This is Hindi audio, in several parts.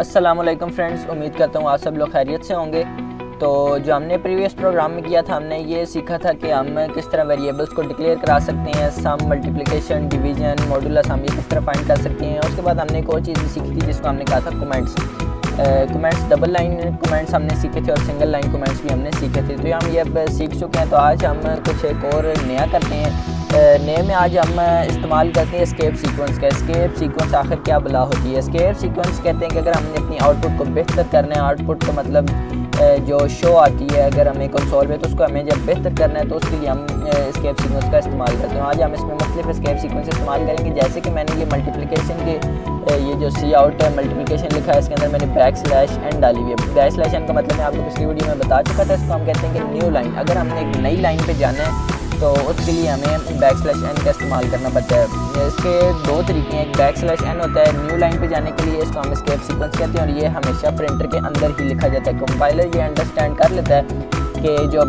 अस्सलामुअलैकुम फ्रेंड्स, उम्मीद करता हूँ आप सब लोग खैरियत से होंगे। तो जो हमने प्रीवियस प्रोग्राम में किया था, हमने ये सीखा था कि हम किस तरह वेरिएबल्स को डिक्लेयर करा सकते हैं, सम, मल्टीप्लिकेशन, डिवीजन, मॉडुलस हम ये किस तरह फाइंड कर सकते हैं। उसके बाद हमने एक और चीज़ सीखी थी जिसको हमने कहा था कमेंट्स। डबल लाइन कमेंट्स हमने सीखे थे और सिंगल लाइन कमेंट्स भी हमने सीखे थे। तो हम ये अब सीख चुके हैं। तो आज हम कुछ एक और नया करते हैं। नए में आज हम इस्तेमाल करते हैं एस्केप सीक्वेंस का। एस्केप सीक्वेंस आखिर क्या बला होती है? एस्केप सीक्वेंस कहते हैं कि अगर हमने अपनी आउटपुट को बेहतर करना है, आउटपुट का मतलब जो शो आती है अगर हमें कंसोल में, तो उसको हमें जब बेहतर करना है तो उसके लिए हम एस्केप सीक्वेंस का इस्तेमाल करते हैं। आज हम इसमें मुख्तलिफ एस्केप सीक्वेंस इस्तेमाल करेंगे। जैसे कि मैंने ये मल्टीप्लिकेशन के ये जो सी आउट है मल्टीप्लिकेशन लिखा है, इसके अंदर मैंने \n डाली हुई है। \n का मतलब मैं आपको पिछली वीडियो में बता चुका था। इसको हम कहते हैं कि न्यू लाइन। अगर हमने एक नई लाइन पे जाना है तो उसके लिए हमें \n का इस्तेमाल करना पड़ता है। इसके दो तरीके हैं। एक \n होता है न्यू लाइन पे जाने के लिए, इसको हम एस्केप सीक्वेंस कहते हैं और ये हमेशा प्रिंटर के अंदर ही लिखा जाता है। कंपाइलर ये अंडरस्टैंड कर लेता है कि जो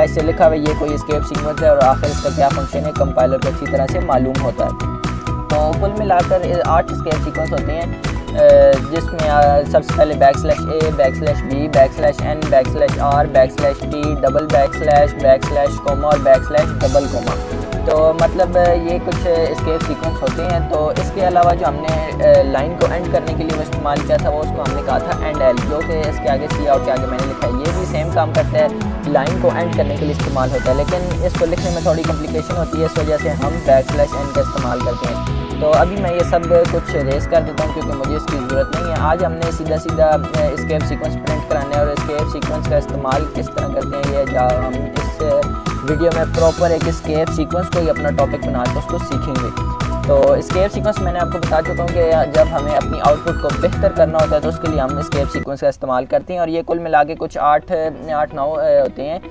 / से लिखा हुआ है ये कोई एस्केप सीक्वेंस है और आखिर इसका क्या फंक्शन है कंपाइलर को अच्छी तरह से मालूम होता है। तो कुल मिलाकर 8 एस्केप सीक्वेंस होते हैं, जिसमें सबसे पहले \a, \b, \n, \r, // और // कोमा। तो मतलब ये कुछ एस्केप सीक्वेंस होते हैं। तो इसके अलावा जो हमने लाइन को एंड करने के लिए वो इस्तेमाल किया था, वो उसको हमने कहा था एंड एल, जो कि इसके आगे सी आउट के आगे मैंने लिखा है। ये भी सेम काम करता है, लाइन को एंड करने के लिए इस्तेमाल होता है, लेकिन इसको लिखने में थोड़ी कॉम्प्लिकेशन होती है। इस वजह से हम \n का इस्तेमाल करते हैं। तो अभी मैं ये सब कुछ रेस कर देता हूँ क्योंकि मुझे इसकी ज़रूरत नहीं है। आज हमने सीधा एस्केप सीक्वेंस प्रिंट कराना है और एस्केप सीक्वेंस का इस्तेमाल किस तरह करते हैं ये हम इस वीडियो में प्रॉपर एक एस्केप सीक्वेंस को ही अपना टॉपिक बना के उसको सीखेंगे। तो एस्केप सीक्वेंस मैंने आपको बता चुका हूँ कि जब हमें अपनी आउटपुट को बेहतर करना होता है तो उसके लिए हम एस्केप सीक्वेंस का इस्तेमाल करते हैं। और ये कुल मिला के कुछ 8-9 होते हैं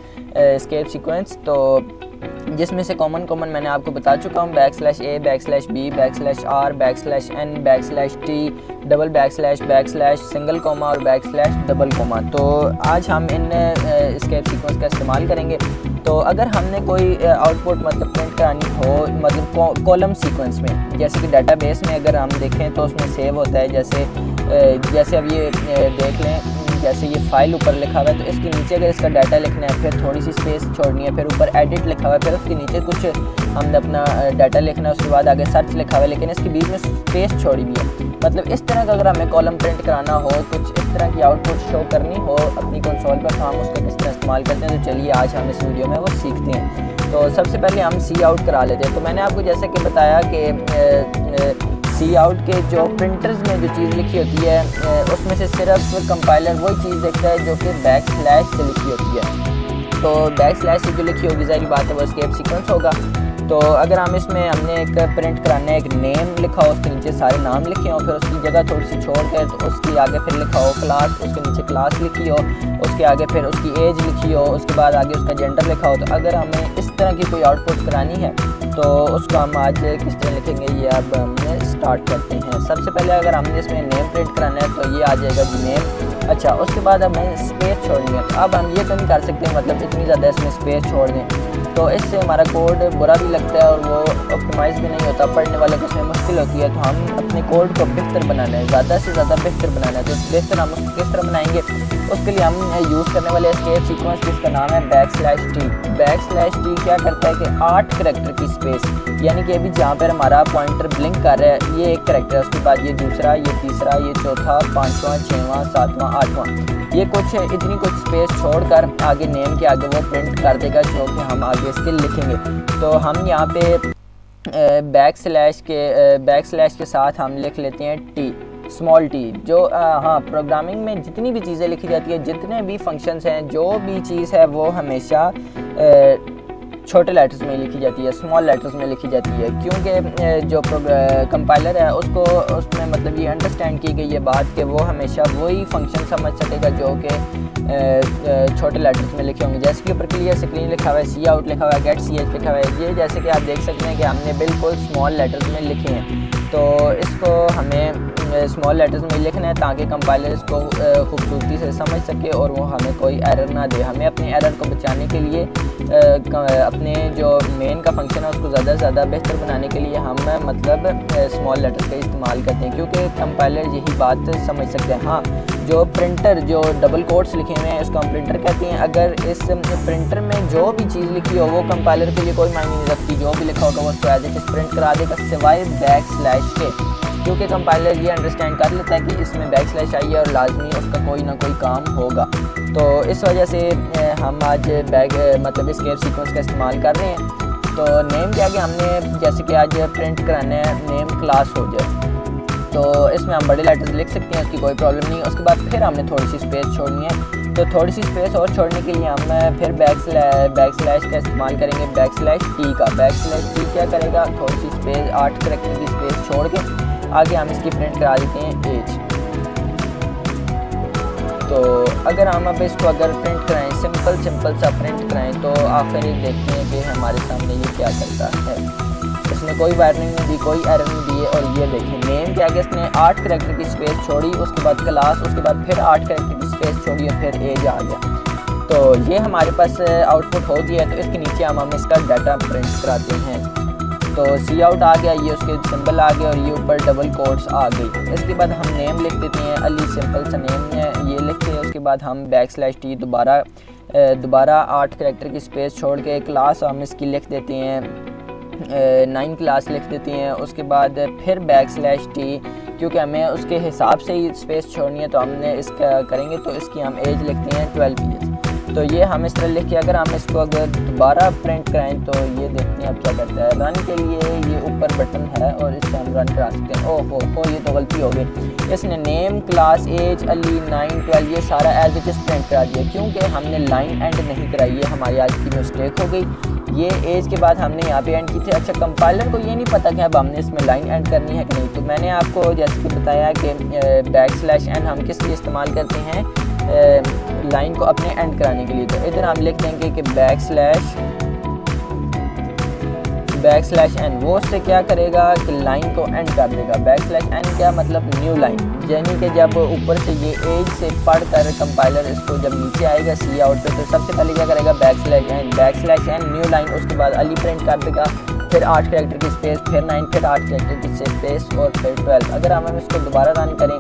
एस्केप सीक्वेंस। तो जिसमें से कॉमन मैंने आपको बता चुका हूँ, \a, \b, \r, \n, /t, single comma और डबल कोमा। तो आज हम इन एस्केप सीक्वेंस का इस्तेमाल करेंगे। तो अगर हमने कोई आउटपुट मतलब प्रिंट करानी हो मतलब कॉलम सीक्वेंस में, जैसे कि डेटाबेस में अगर हम देखें तो उसमें सेव होता है, जैसे अब ये देख लें, जैसे ये फाइल ऊपर लिखा हुआ है तो इसके नीचे अगर इसका डाटा लिखना है फिर थोड़ी सी स्पेस छोड़नी है, फिर ऊपर एडिट लिखा हुआ है, फिर उसके नीचे कुछ हमने अपना डाटा लिखना है, उसके बाद आगे सर्च लिखा हुआ है, लेकिन इसके बीच में स्पेस छोड़ी हुई है। मतलब इस तरह का अगर हमें कॉलम प्रिंट कराना हो, कुछ इस तरह की आउटपुट शो करनी हो अपनी कंसोल पर, तो हम उसका किस तरह इस्तेमाल करते हैं। तो चलिए आज हम इस वीडियो में वो सीखते हैं। तो सबसे पहले हम सी आउट करा लेते हैं। तो मैंने आपको जैसे कि बताया कि सी आउट के जो प्रिंटर्स में जो चीज़ लिखी होती है उसमें से सिर्फ कंपाइलर वही चीज़ देखता है जो कि \/ से लिखी होती है। तो \/ से जो लिखी होगी ज़ाहिर बात है वो एस्केप सीक्वेंस होगा। तो अगर हम इसमें हमने एक प्रिंट कराना है, एक नेम लिखा हो, उसके नीचे सारे नाम लिखे हो, फिर उसकी जगह थोड़ी सी छोड़ कर तो उसके आगे फिर लिखा हो क्लास, उसके नीचे क्लास लिखी हो, उसके आगे फिर उसकी एज लिखी हो, उसके बाद आगे उसका जेंडर लिखा हो। तो अगर हमें इस तरह की कोई आउटपुट करानी है तो उसको हम आज किस तरह लिखेंगे ये अब हमने स्टार्ट करते हैं। सबसे पहले अगर हमने इसमें नेम प्रिंट कराना है तो ये आ जाएगा जी नेम। अच्छा, उसके बाद हमें स्पेस छोड़नी है। तो अब हम ये तो नहीं कर सकते मतलब इतनी ज़्यादा इसमें स्पेस छोड़ दें, तो इससे हमारा कोड बुरा भी लगता है और वो ऑप्टिमाइज़ भी नहीं होता, पढ़ने वाले को इसमें मुश्किल होती है। तो हम अपने कोड को बेहतर बनाना है, ज़्यादा से ज़्यादा बेहतर बनाना है। तो बेहतर हम उसको किस तरह बनाएंगे, उसके लिए हम यूज़ करने वाले एस्केप सीक्वेंस जिसका नाम है \t। क्या करता है कि 8 करैक्टर की स्पेस, यानी कि अभी जहाँ पर हमारा पॉइंटर ब्लिंक कर रहा है ये एक करैक्टर है, उसके बाद ये दूसरा, ये तीसरा, ये चौथा, 5वां, 6वां, 7वां, 8वां, ये कुछ इतनी कुछ स्पेस छोड़कर आगे नेम के आगे वो प्रिंट कर देगा जो कि हम आगे इसके लिखेंगे। तो हम यहाँ पे \/ के साथ हम लिख लेते हैं टी, स्मॉल टी। जो हाँ, प्रोग्रामिंग में जितनी भी चीज़ें लिखी जाती है, जितने भी फंक्शंस हैं, जो भी चीज़ है वो हमेशा छोटे लेटर्स में लिखी जाती है, स्मॉल लेटर्स में लिखी जाती है, क्योंकि जो कंपाइलर है उसको उसमें मतलब ये अंडरस्टैंड की गई है बात कि वो हमेशा वही फंक्शन समझ सकेगा जो कि छोटे लेटर्स में लिखे होंगे। जैसे कि ऊपर क्लियर स्क्रीन लिखा हुआ है, सी आउट लिखा हुआ है, गेट ch लिखा हुआ है, ये जैसे कि आप देख सकते हैं कि हमने बिल्कुल स्मॉल लेटर्स में लिखे हैं। तो इसको हमें स्मॉल लेटर्स में लिखना है ताकि कंपाइलर इसको खूबसूरती से समझ सके और वो हमें कोई एरर ना दे। हमें अपने एरर को बचाने के लिए अपने जो मेन का फंक्शन है उसको ज़्यादा से ज़्यादा बेहतर बनाने के लिए हम मतलब स्मॉल लेटर्स का इस्तेमाल करते हैं, क्योंकि कंपाइलर यही बात समझ सकते हैं। हाँ, जो प्रिंटर जो डबल कोट्स लिखे हुए हैं उसको हम प्रिंटर कहते हैं। अगर इस प्रिंटर में जो भी चीज़ लिखी हो वो कंपाइलर के लिए कोई मायने नहीं रखती, जो भी लिखा होगा वो उसको एज इट इज प्रिंट करा देगा सिवाय बैकस्लैश के, क्योंकि कंपाइलर ये अंडरस्टैंड कर लेता है कि इसमें बैकस्लैश आई है और लाजमी उसका कोई ना कोई काम होगा। तो इस वजह से हम आज मतलब एस्केप सीक्वेंस का इस्तेमाल कर रहे हैं। तो नेम के आगे हमने जैसे कि आज प्रिंट कराना है नेम क्लास हो जाए, तो इसमें हम बड़े लेटर्स लिख सकते हैं, उसकी कोई प्रॉब्लम नहीं है। उसके बाद फिर हमने थोड़ी सी स्पेस छोड़नी है, तो थोड़ी सी स्पेस और छोड़ने के लिए हम फिर बैकस्लैश का इस्तेमाल करेंगे, बैकस्लैश टी का। बैकस्लैश टी क्या करेगा, थोड़ी सी स्पेस 8 करैक्टर की स्पेस छोड़ के आगे हम इसकी प्रिंट करा देते हैं एज। तो अगर हम अब इसको अगर प्रिंट कराएं, सिंपल सा प्रिंट कराएं, तो आखिर देखते हैं कि हमारे सामने ये क्या करता है। इसने कोई वार्निंग नहीं दी, कोई एरर नहीं दिए, और ये देखें नेम के आगे इसने 8 करैक्टर की स्पेस छोड़ी, उसके बाद क्लास, उसके बाद फिर 8 करैक्टर की स्पेस छोड़ी और फिर एज आ गया। तो ये हमारे पास आउटपुट हो गया। तो इसके नीचे हम इसका डाटा प्रिंट कराते हैं। तो सी आउट आ गया, ये उसके सिंबल आ गए और ये ऊपर डबल कोट्स आ गई। इसके बाद हम नेम लिख देते हैं, अली सिंपल सा नेम है ये लिखते हैं। उसके बाद हम बैकस्लैश टी दोबारा 8 करैक्टर की स्पेस छोड़ के क्लास हम इसकी लिख देते हैं 9 क्लास लिख देती हैं। उसके बाद फिर बैकस्लैश टी, क्योंकि हमें उसके हिसाब से ही स्पेस छोड़नी है तो हमने इसका करेंगे, तो इसकी हम एज लिखते हैं 12 ईयर्स। तो ये हम इस तरह लिख के अगर हम इसको अगर दोबारा प्रिंट कराएं तो ये देखते हैं अब क्या करता है। रन के लिए ये ऊपर बटन है और इससे हम रन करा सकते हैं। ओहो ये तो गलती हो गई, इसने नेम क्लास एज अली 9 12 ये सारा एज इट इज प्रिंट करा दिया, क्योंकि हमने लाइन एंड नहीं कराई। ये हमारी आज की मिस्टेक हो गई। ये एज के बाद हमने यहाँ पे एंड की थी। अच्छा, कंपाइलर को ये नहीं पता कि अब हमने इसमें लाइन एंड करनी है कि नहीं। तो मैंने आपको जैसे कि बताया कि बैकस्लैश एंड हम किस लिए इस्तेमाल करते हैं, लाइन को अपने एंड कराने के लिए। तो इधर हम लिख देंगे कि बैकस्लैश एंड, वो उससे क्या करेगा कि लाइन को एंड कर देगा। बैकस्लैश एंड क्या मतलब, न्यू लाइन, यानी कि जब ऊपर से ये एज से पढ़कर कंपाइलर इसको जब नीचे आएगा सी आउट पे, तो सबसे पहले क्या करेगा बैकस्लैश एंड न्यू लाइन, उसके बाद अली प्रिंट कर देगा, फिर 8 करैक्टर की स्पेस, फिर 9, फिर 8 करैक्टर की स्पेस और फिर 12। अगर हम इसको दोबारा रन करें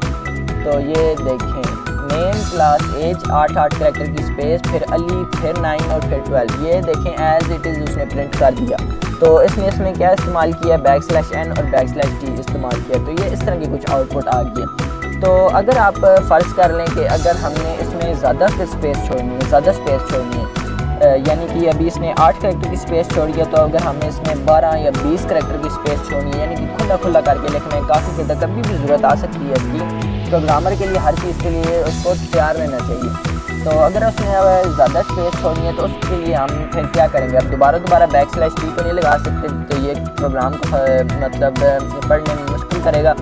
तो ये देखें नेम क्लास एज 8 करैक्टर की स्पेस, फिर अली, फिर 9 और फिर 12। ये देखें एज इट इज़ उसने प्रिंट कर दिया। तो इसने इसमें क्या इस्तेमाल किया, बैकस्लैश एन और बैकस्लैश टी इस्तेमाल किया। तो ये इस तरह की कुछ आउटपुट आ गया। तो अगर आप फ़र्ज़ कर लें कि अगर हमने इसमें ज़्यादा स्पेस छोड़नी है, यानी कि अभी इसने 8 करैक्टर की स्पेस छोड़ी है, तो अगर हमें इसमें 12 या 20 करैक्टर की स्पेस छोड़नी है, यानी कि खुला करके लिखना है, काफ़ी ज़्यादा कभी भी ज़रूरत आ सकती है इसकी। प्रोग्रामर के लिए हर चीज़ के लिए उसको तैयार रहना चाहिए। तो अगर उसने अब ज़्यादा स्पेस छोड़नी है तो उसके लिए हम फिर क्या करेंगे, अब दोबारा बैकस्लैश टी को नहीं लगा सकते, तो ये प्रोग्राम को मतलब पढ़ने में मुश्किल करेगा।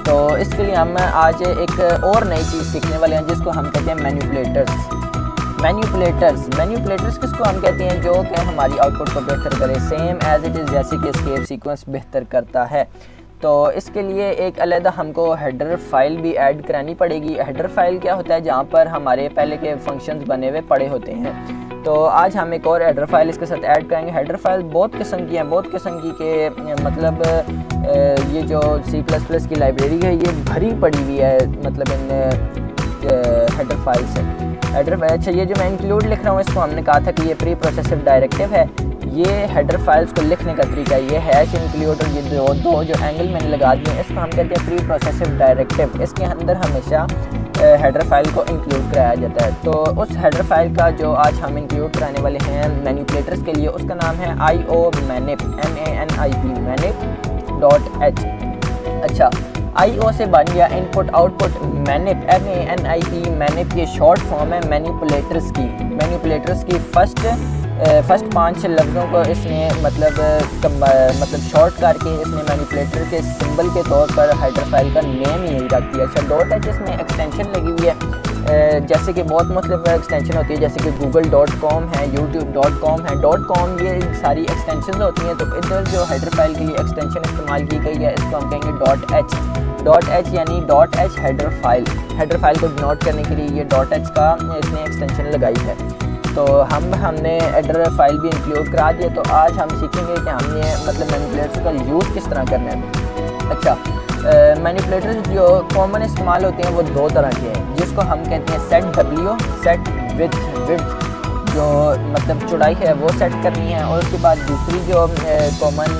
तो इसके लिए हम आज एक और नई चीज़ सीखने वाले हैं जिसको हम कहते हैं मैन्युपुलेटर्स किसको हम कहते हैं, जो कि हमारी आउटपुट को बेहतर करे, सेम एज इट इज़ जैसे कि एस्केप सीक्वेंस बेहतर करता है। तो इसके लिए एक अलग हमको हेडर फाइल भी ऐड करानी पड़ेगी। हेडर फाइल क्या होता है, जहाँ पर हमारे पहले के फंक्शंस बने हुए पड़े होते हैं। तो आज हम एक और हेडर फाइल इसके साथ ऐड करेंगे। हेडर फाइल बहुत किस्म की हैं, बहुत किस्म की के मतलब ये जो C++ की लाइब्रेरी है ये भरी पड़ी हुई है, मतलब इन हेडर फाइल से। अच्छा, ये जो मैं इंक्लूड लिख रहा हूँ इसको हमने कहा था कि ये प्री प्रोसेसिव डायरेक्टिव है। ये हेडर फाइल्स को लिखने का तरीका, ये हैश इंक्लूड और ये दो जो एंगल मैंने लगा दिए इसको हम कहते हैं प्री प्रोसेसिव डायरेक्टिव। इसके अंदर हमेशा हेडर फाइल को इंक्लूड कराया जाता है। तो उस हेडर फाइल का जो आज हम इंक्लूड कराने वाले हैं मैनिपुलेटर्स के लिए, उसका नाम है io_manip manip.h। अच्छा, IO से बन गया इनपुट आउटपुट, मैनिप manip ये शॉर्ट फॉर्म है मैनिपुलेटर्स की फर्स्ट 5 लफ्ज़ों को इसने मतलब शॉर्ट करके इसने मैनिपुलेटर के सिंबल के तौर पर हेडर फाइल का नेम यही रख दिया। अच्छा, .h इसमें एक्सटेंशन लगी हुई है, जैसे कि बहुत मतलब एक्सटेंशन होती है, जैसे कि google.com है, youtube.com है, .com, ये सारी एक्सटेंशन होती हैं। तो इधर जो हेडर फाइल के लिए एक्सटेंशन इस्तेमाल की गई है इसको हम कहेंगे .h। .h यानी .h हेडर फाइल को डिनोट करने के लिए ये .h का इसने एक्सटेंशन लगाई है। तो हमने हेडर फाइल भी इंक्लूड करा दिया। तो आज हम सीखेंगे कि हमने मतलब मैनिपुलेटर्स का यूज़ किस तरह करना है। अच्छा, मैनिपुलेटर्स जो कॉमन इस्तेमाल होते हैं वो दो तरह के हैं, जिसको हम कहते हैं सेट W, सेट विड्थ जो मतलब चौड़ाई है वो सेट करनी है, और उसके बाद दूसरी जो कॉमन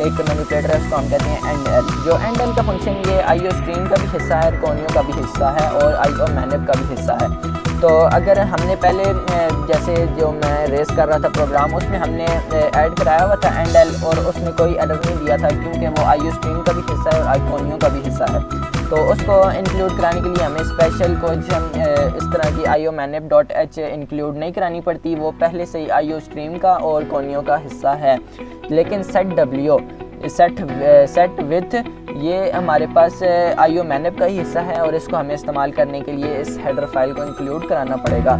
एक मैनिपुलेटर है उसको हम कहते हैं एंड एल। जो एंड एल का फंक्शन ये आईओ स्ट्रीम का भी हिस्सा है, कोनियो का भी हिस्सा है और आईओ मैनेप का भी हिस्सा है। तो अगर हमने पहले जैसे जो मैं रेस कर रहा था प्रोग्राम, उसमें हमने ऐड कराया हुआ था एंड एल और उसने कोई एरर नहीं दिया था, क्योंकि वो आईओ स्ट्रीम का भी हिस्सा है और आईकोनियो का भी हिस्सा है। तो उसको इंक्लूड कराने के लिए हमें स्पेशल कुछ इस तरह की आईओ मैनेप .h इंक्लूड नहीं करानी पड़ती, वो पहले से ही आईओ स्ट्रीम का और कोनियो का हिस्सा है। लेकिन सेट W, सेट विथ ये हमारे पास आईओ मैनेप का ही हिस्सा है और इसको हमें इस्तेमाल करने के लिए इस हेडर फाइल को इंक्लूड कराना पड़ेगा।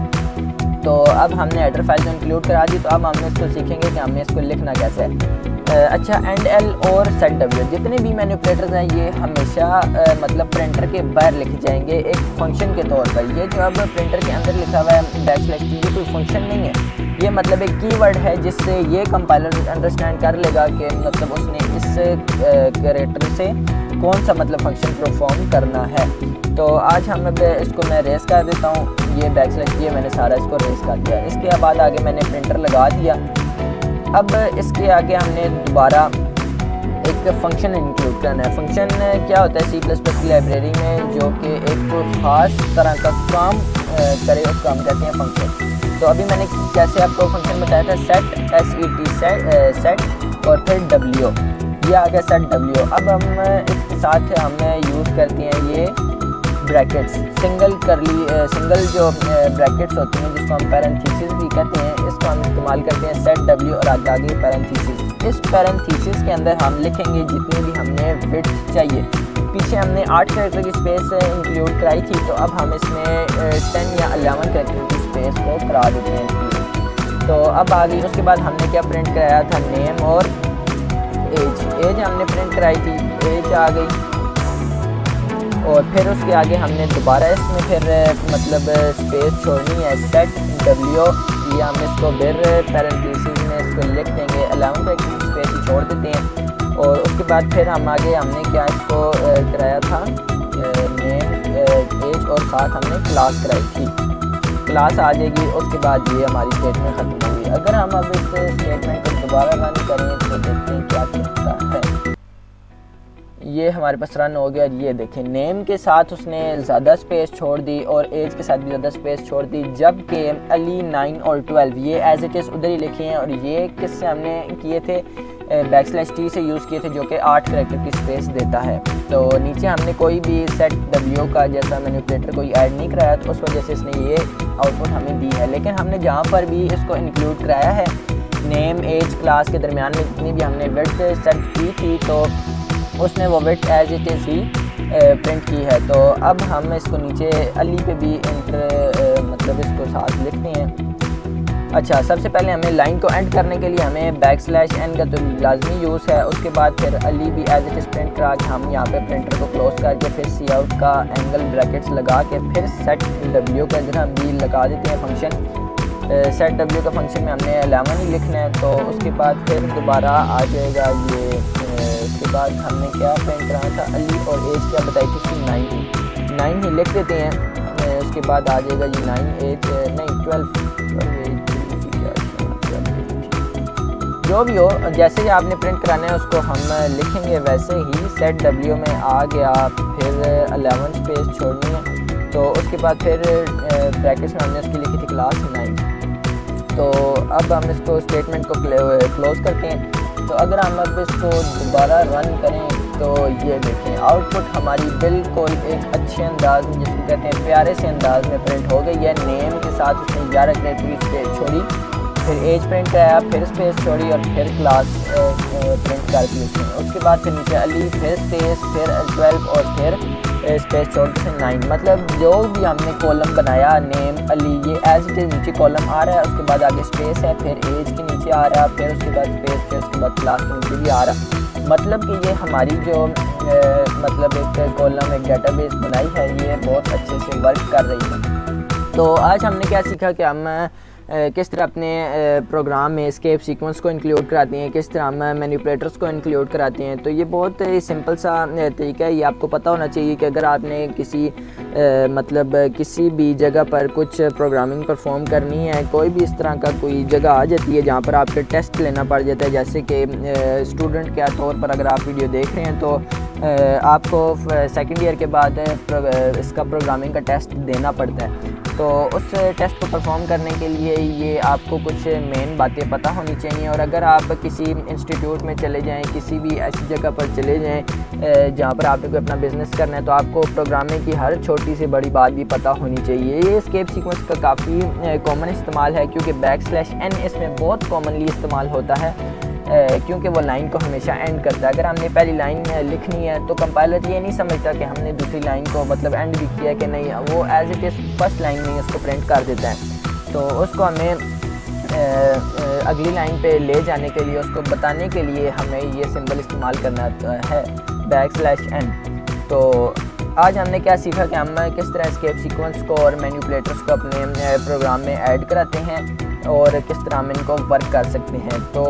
तो अब हमने हेडर फाइल को इंक्लूड करा दी, तो अब हम इसको सीखेंगे कि हमें इसको लिखना कैसे है। अच्छा, एंड एल और सेट W जितने भी मैनिपुलेटर्स हैं ये हमेशा मतलब प्रिंटर के बाहर लिखे जाएंगे एक फंक्शन के तौर पर। ये जो अब प्रिंटर के अंदर लिखा हुआ है बैकस्लैश t, ये कोई फंक्शन नहीं है, ये मतलब एक कीवर्ड है जिससे ये कंपाइलर अंडरस्टैंड कर लेगा कि मतलब उसने इस कैरेक्टर से कौन सा मतलब फंक्शन परफॉर्म करना है। तो आज हम अब इसको मैं रेस कर देता हूँ, ये बैकस्लैश ये मैंने सारा इसको रेस कर दिया। इसके बाद आगे मैंने प्रिंटर लगा दिया। अब इसके आगे हमने दोबारा एक फ़ंक्शन इंक्लूड करना है। फंक्शन क्या होता है C++ की लाइब्रेरी में, जो कि एक ख़ास तरह का काम करे, उसको हम कहते हैं फंक्शन। तो अभी मैंने कैसे आपको फंक्शन बताया था, सेट सेट और फिर W, ये आ गया सेट W। अब हम इसके साथ हमने यूज़ करते हैं ये ब्रैकेट्स, सिंगल जो ब्रैकेट्स होती हैं जिसको हम पैरेंथेसिस भी कहते हैं, इसको हम इस्तेमाल करते हैं सेट W और आगे पैरेंथेसिस। इस पैरेंथेसिस के अंदर हम लिखेंगे जितनी भी हमने विड्थ चाहिए। पीछे हमने 8 कैरेक्टर की स्पेस इंक्लूड कराई थी, तो अब हम इसमें 10 या 11 कैरेक्टर की स्पेस को करा देते हैं। तो अब आ गई, उसके बाद हमने क्या प्रिंट कराया था, नेम और एज हमने प्रिंट कराई थी, एज आ गई। और फिर उसके आगे हमने दोबारा इसमें फिर मतलब स्पेस छोड़नी है, सेट W, ये हम इसको फिर पैरेंथेसिस में इसको लिख देंगे, 11 का स्पेस ही छोड़ देते हैं। और उसके बाद फिर हम आगे हमने क्या इसको कराया था, नेम एज और साथ हमने क्लास कराई थी, क्लास आ जाएगी। उसके बाद ये हमारी स्टेटमेंट ख़त्म हो गई। अगर हम अब इस स्टेटमेंट को दोबारा रन करें तो देखते हैं क्या चलता है। ये हमारे पास रन हो गया। ये देखें, नेम के साथ उसने ज़्यादा स्पेस छोड़ दी और एज के साथ भी ज़्यादा स्पेस छोड़ दी, जबकि अली 9 और 12 ये एज इट इज़ उधर ही लिखे हैं। और ये किससे हमने किए थे, बैकस्लैश t से यूज़ किए थे, जो कि 8 कैरेक्टर की स्पेस देता है। तो नीचे हमने कोई भी सेट W का जैसा मैनिपुलेटर कोई ऐड नहीं कराया, तो उस वजह से इसने ये आउटपुट हमें दी है। लेकिन हमने जहाँ पर भी इसको इंक्लूड कराया है, नेम एज क्लास के दरमियान में जितनी भी हमने विड्थ सेट की थी, तो उसने वो विड्थ एज इट इज़ ही प्रिंट की है। तो अब हम इसको नीचे अली पे भी मतलब इसको साथ लिखते हैं। अच्छा, सबसे पहले हमें लाइन को एंड करने के लिए हमें बैकस्लैश n का तो लाजमी यूज़ है। उसके बाद फिर अली भी एज इट इज़ प्रिंट करा के हम यहाँ पे प्रिंटर को क्लोज करके फिर सी आउट का एंगल ब्रैकेट्स लगा के फिर सेट W का इधर हम भी लगा देते हैं फंक्शन। सेट W का फंक्शन में हमने 11 ही लिखना है। तो उसके बाद फिर दोबारा आ जाएगा ये, उसके बाद हमने क्या प्रिंट करा था, अली और एज क्या बताई थी उसकी 9 ही लिख देते हैं। उसके बाद आ जाएगा ये 9 एज नहीं 12 जो भी हो, जैसे ही आपने प्रिंट कराना है उसको हम लिखेंगे वैसे ही। सेट W में आ गया, फिर 11 स्पेस छोड़नी है। तो उसके बाद फिर ब्रैकेट्स में हमने उसकी लिखी थी क्लास 9। तो अब हम इसको स्टेटमेंट को क्लोज करते हैं। तो अगर हम अब इसको दोबारा रन करें तो ये देखें, आउटपुट हमारी बिल्कुल एक अच्छे अंदाज में, जिसको कहते हैं प्यारे से अंदाज में प्रिंट हो गई है। नेम के साथ उसने 11 कैरेक्टर की स्पेस छोड़ी, फिर एज प्रिंट कराया, फिर स्पेस छोड़ी और फिर क्लास प्रिंट कर दी उसने। उसके बाद फिर नीचे अली, फिर स्पेस, फिर 12 और फिर स्पेस छोड़ के 9। मतलब जो भी हमने कॉलम बनाया नेम अली, ये एज इट इज़ नीचे कॉलम आ रहा है। उसके बाद आगे स्पेस है, फिर एज के नीचे आ रहा है, फिर उसके बाद स्पेस, फिर उसके बाद क्लास के नीचे भी आ रहा है। मतलब कि ये हमारी जो मतलब एक कॉलम, एक डेटाबेस बनाई है, ये बहुत अच्छे से वर्क कर रही है। तो आज हमने क्या सीखा कि हम किस तरह अपने प्रोग्राम में एस्केप सीक्वेंस को इंक्लूड कराते हैं, किस तरह हम मैनिपुलेटर्स को इंक्लूड कराते हैं। तो ये बहुत सिंपल सा तरीका है। ये आपको पता होना चाहिए कि अगर आपने किसी मतलब किसी भी जगह पर कुछ प्रोग्रामिंग परफॉर्म करनी है, कोई भी इस तरह का कोई जगह आ जाती है जहाँ पर आपके टेस्ट लेना पड़ जाता है, जैसे कि स्टूडेंट के तौर पर अगर आप वीडियो देख रहे हैं तो आपको सेकेंड ईयर के बाद इसका प्रोग्रामिंग का टेस्ट देना पड़ता है। तो उस टेस्ट को परफॉर्म करने के लिए ये आपको कुछ मेन बातें पता होनी चाहिए। और अगर आप किसी इंस्टीट्यूट में चले जाएं, किसी भी ऐसी जगह पर चले जाएं जहाँ पर आपने कोई अपना बिज़नेस करना है, तो आपको प्रोग्रामिंग की हर छोटी से बड़ी बात भी पता होनी चाहिए। ये एस्केप सीक्वेंस का काफ़ी कॉमन इस्तेमाल है, क्योंकि \n इसमें बहुत कॉमनली इस्तेमाल होता है, क्योंकि वो लाइन को हमेशा एंड करता है। अगर हमने पहली लाइन लिखनी है तो कंपाइलर ये नहीं समझता कि हमने दूसरी लाइन को मतलब एंड भी किया कि नहीं, वो as it is first line में उसको प्रिंट कर देता है। तो उसको हमें अगली लाइन पे ले जाने के लिए, उसको बताने के लिए हमें ये सिंबल इस्तेमाल करना है \n। तो आज हमने क्या सीखा कि हम किस तरह एस्केप सीक्वेंस को और मैनिपुलेटर्स को अपने प्रोग्राम में ऐड कराते हैं और किस तरह हम इनको वर्क कर सकते हैं। तो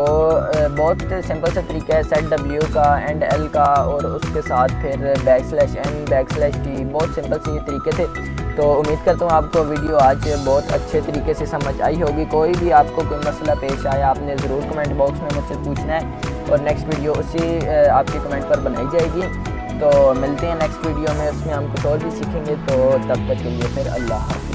बहुत सिंपल सा तरीका है सेट W का, एंड L का, और उसके साथ फिर \n/t, बहुत सिंपल से ये तरीके थे। तो उम्मीद करता हूँ आपको वीडियो आज बहुत अच्छे तरीके से समझ आई होगी। कोई भी आपको कोई मसला पेश आया, आपने ज़रूर कमेंट बॉक्स में मुझसे पूछना है और नेक्स्ट वीडियो उसी आपके कमेंट पर बनाई जाएगी। तो मिलते हैं नेक्स्ट वीडियो में, उसमें हम कुछ और भी सीखेंगे। तो तब तक के लिए फिर अल्लाह हाफ़िज़।